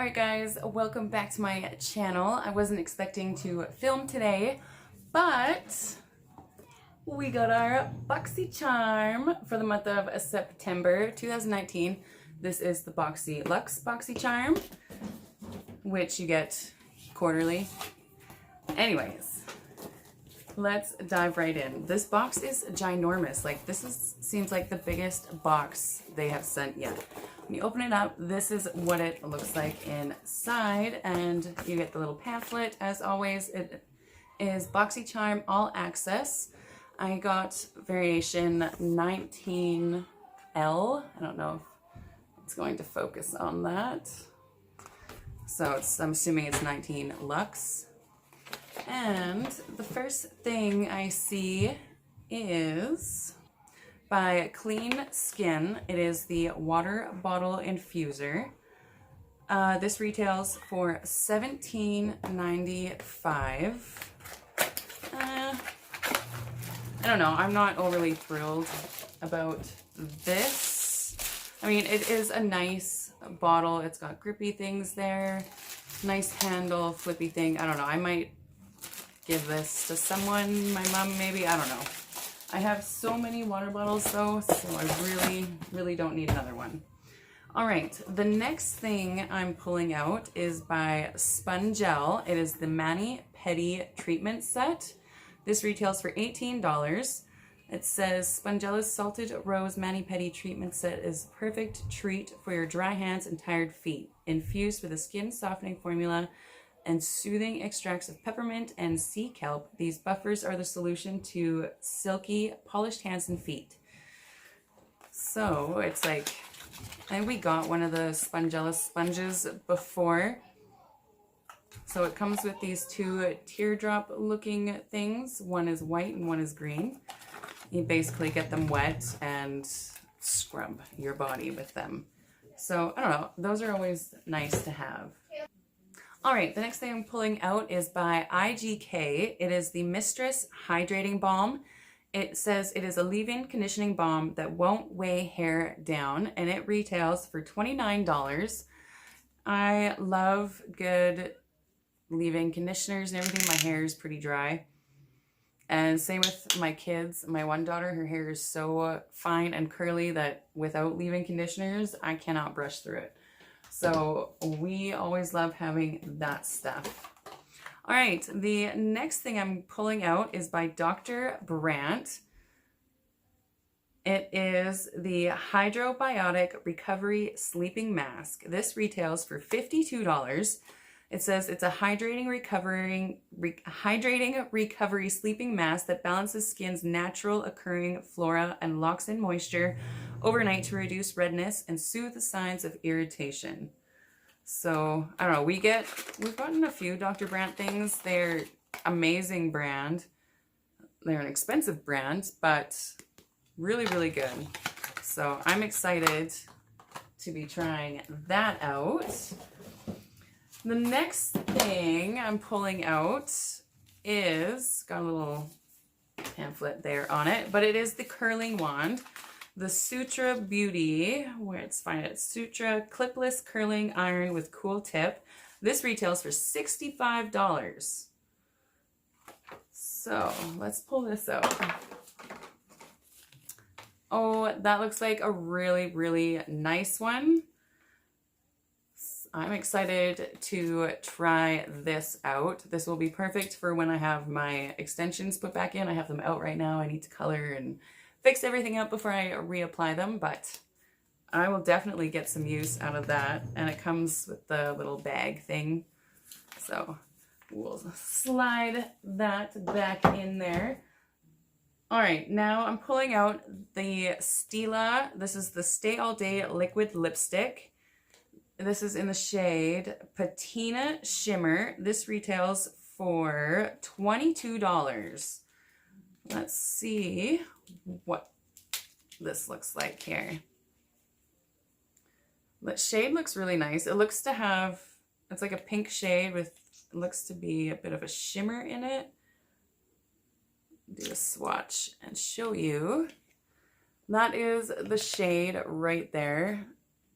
Alright guys, welcome back to my channel. I wasn't expecting to film today, but we got our BOXYCHARM for the month of September 2019. This is the BOXYLUXE BOXYCHARM, which you get quarterly. Anyways, let's dive right in. This box is ginormous. Like, seems like the biggest box they have sent yet. When you open it up, this is what it looks like inside, and you get the little pamphlet. As always, it is BOXYCHARM All Access. I got variation 19L. I don't know if it's going to focus on that. So I'm assuming it's 19 Luxe. And the first thing I see is by Clean Skin. It is the water bottle infuser. This retails for $17.95. I don't know. I'm not overly thrilled about this. I mean, it is a nice bottle. It's got grippy things there. Nice handle, flippy thing. I don't know. I might give this to someone. My mom, maybe. I don't know. I have so many water bottles though, so I really don't need another one. All right, the next thing I'm pulling out is by Spongel. It is the Mani Pedi Treatment Set. This retails for $18. It says Spongella's Salted Rose Mani Pedi Treatment Set is a perfect treat for your dry hands and tired feet. Infused with a skin softening formula and soothing extracts of peppermint and sea kelp, these buffers are the solution to silky, polished hands and feet. So it's like, I think we got one of the Spongella sponges before. So it comes with these two teardrop looking things. One is white and one is green. You basically get them wet and scrub your body with them. So I don't know, those are always nice to have. All right, the next thing I'm pulling out is by IGK. It is the Mistress Hydrating Balm. It says it is a leave-in conditioning balm that won't weigh hair down, and it retails for $29. I love good leave-in conditioners and everything. My hair is pretty dry. And same with my kids. My one daughter, her hair is so fine and curly that without leave-in conditioners, I cannot brush through it. So we always love having that stuff. All right, the next thing I'm pulling out is by Dr. Brandt. It is the Hydrobiotic Recovery Sleeping Mask. This retails for $52. It says it's a hydrating recovery sleeping mask that balances skin's natural occurring flora and locks in moisture overnight to reduce redness and soothe the signs of irritation. So I don't know, we've gotten a few Dr. Brandt things. They're amazing brand. They're an expensive brand, but really good. So I'm excited to be trying that out. The next thing I'm pulling out is, got a little pamphlet there on it, but it is the curling wand. The Sutra Beauty, where it's fine at Sutra Clipless Curling Iron with Cool Tip. This retails for $65. So let's pull this out. Oh, that looks like a really nice one. I'm excited to try this out. This will be perfect for when I have my extensions put back in. I have them out right now. I need to color and fix everything up before I reapply them, but I will definitely get some use out of that. And it comes with the little bag thing. So we'll slide that back in there. All right, now I'm pulling out the Stila. This is the Stay All Day Liquid Lipstick. This is in the shade Patina Shimmer. This retails for $22. Let's see what this looks like here. The shade looks really nice. It looks to have, it's like a pink shade with, it looks to be a bit of a shimmer in it. Do a swatch and show you. That is the shade right there.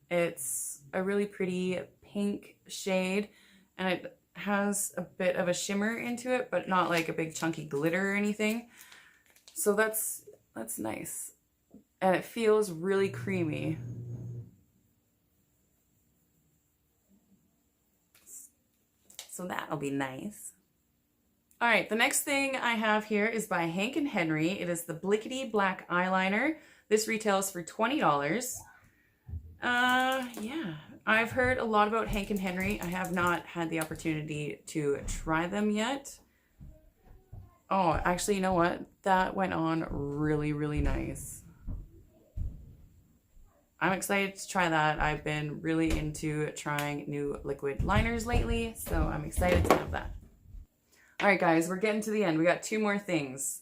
It's a really pretty pink shade, and it has a bit of a shimmer into it, but not like a big chunky glitter or anything. So that's nice. And it feels really creamy. So that'll be nice. All right, the next thing I have here is by Hank & Henry. It is the Blickety Black Eyeliner. This retails for $20. Yeah, I've heard a lot about Hank & Henry. I have not had the opportunity to try them yet. Oh, actually, you know what? That went on really, really nice. I'm excited to try that. I've been really into trying new liquid liners lately, so I'm excited to have that. All right, guys, we're getting to the end. We got two more things.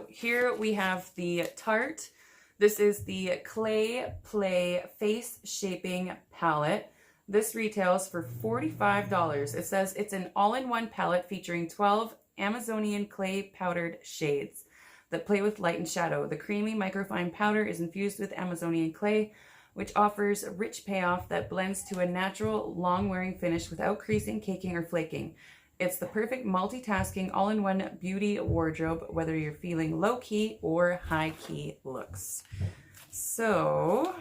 Here we have the Tarte. This is the Clay Play Face Shaping Palette. This retails for $45. It says it's an all-in-one palette featuring 12 Amazonian clay powdered shades that play with light and shadow. The creamy microfine powder is infused with Amazonian clay, which offers a rich payoff that blends to a natural, long-wearing finish without creasing, caking, or flaking. It's the perfect multitasking, all-in-one beauty wardrobe, whether you're feeling low-key or high-key looks. So,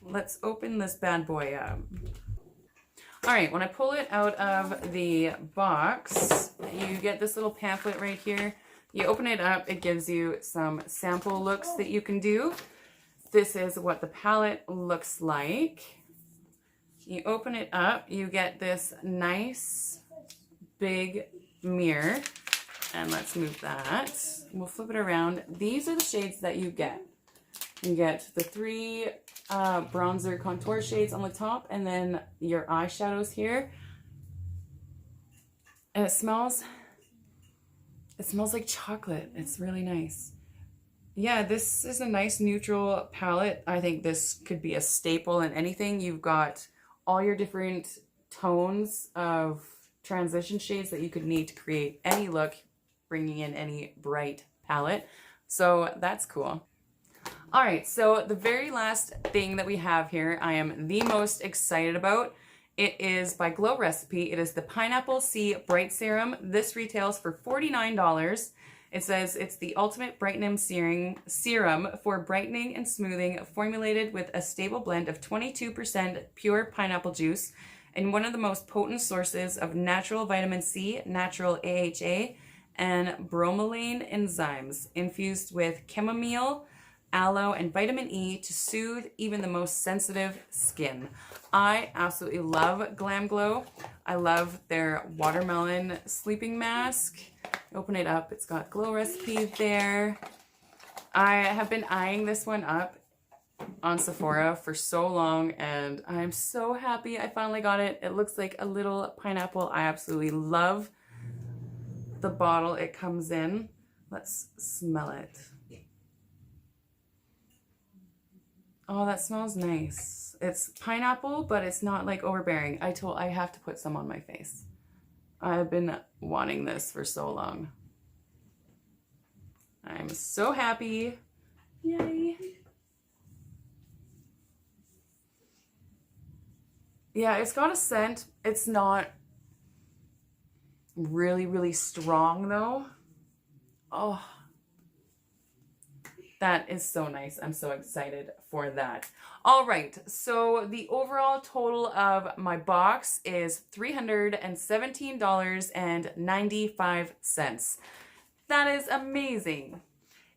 let's open this bad boy up. All right, when I pull it out of the box, you get this little pamphlet right here. You open it up, it gives you some sample looks that you can do. This is what the palette looks like. You open it up, you get this nice big mirror, and let's move that. We'll flip it around. These are the shades that you get. You get the 3 bronzer contour shades on the top, and then your eyeshadows here. And it smells like chocolate. It's really nice. Yeah, this is a nice neutral palette. I think this could be a staple in anything. You've got all your different tones of transition shades that you could need to create any look, bringing in any bright palette. So that's cool. All right, so the very last thing that we have here, I am the most excited about. It is by Glow Recipe. It is the Pineapple C Bright Serum. This retails for $49. It says it's the ultimate brightening serum for brightening and smoothing, formulated with a stable blend of 22% pure pineapple juice and one of the most potent sources of natural vitamin C, natural AHA, and bromelain enzymes, infused with chamomile, aloe, and vitamin E to soothe even the most sensitive skin. I absolutely love Glam Glow. I love their watermelon sleeping mask. Open it up, it's got Glow Recipe there. I have been eyeing this one up on Sephora for so long, and I'm so happy I finally got it. It looks like a little pineapple. I absolutely love the bottle it comes in. Let's smell it. Oh, that smells nice. It's pineapple, but it's not like overbearing. I have to put some on my face. I've been wanting this for so long. I'm so happy. Yay. Yeah, it's got a scent. It's not really, really strong though. Oh, that is so nice. I'm so excited for that. All right, so the overall total of my box is $317.95. That is amazing.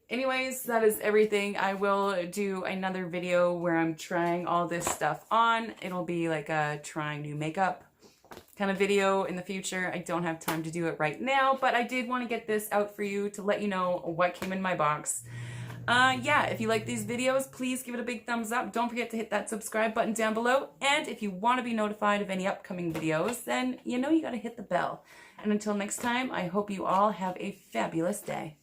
Anyways, that is everything. I will do another video where I'm trying all this stuff on. It'll be like a trying new makeup kind of video in the future. I don't have time to do it right now, but I did want to get this out for you to let you know what came in my box. Yeah, if you like these videos, please give it a big thumbs up. Don't forget to hit that subscribe button down below. And if you want to be notified of any upcoming videos, then you know you got to hit the bell. And until next time, I hope you all have a fabulous day.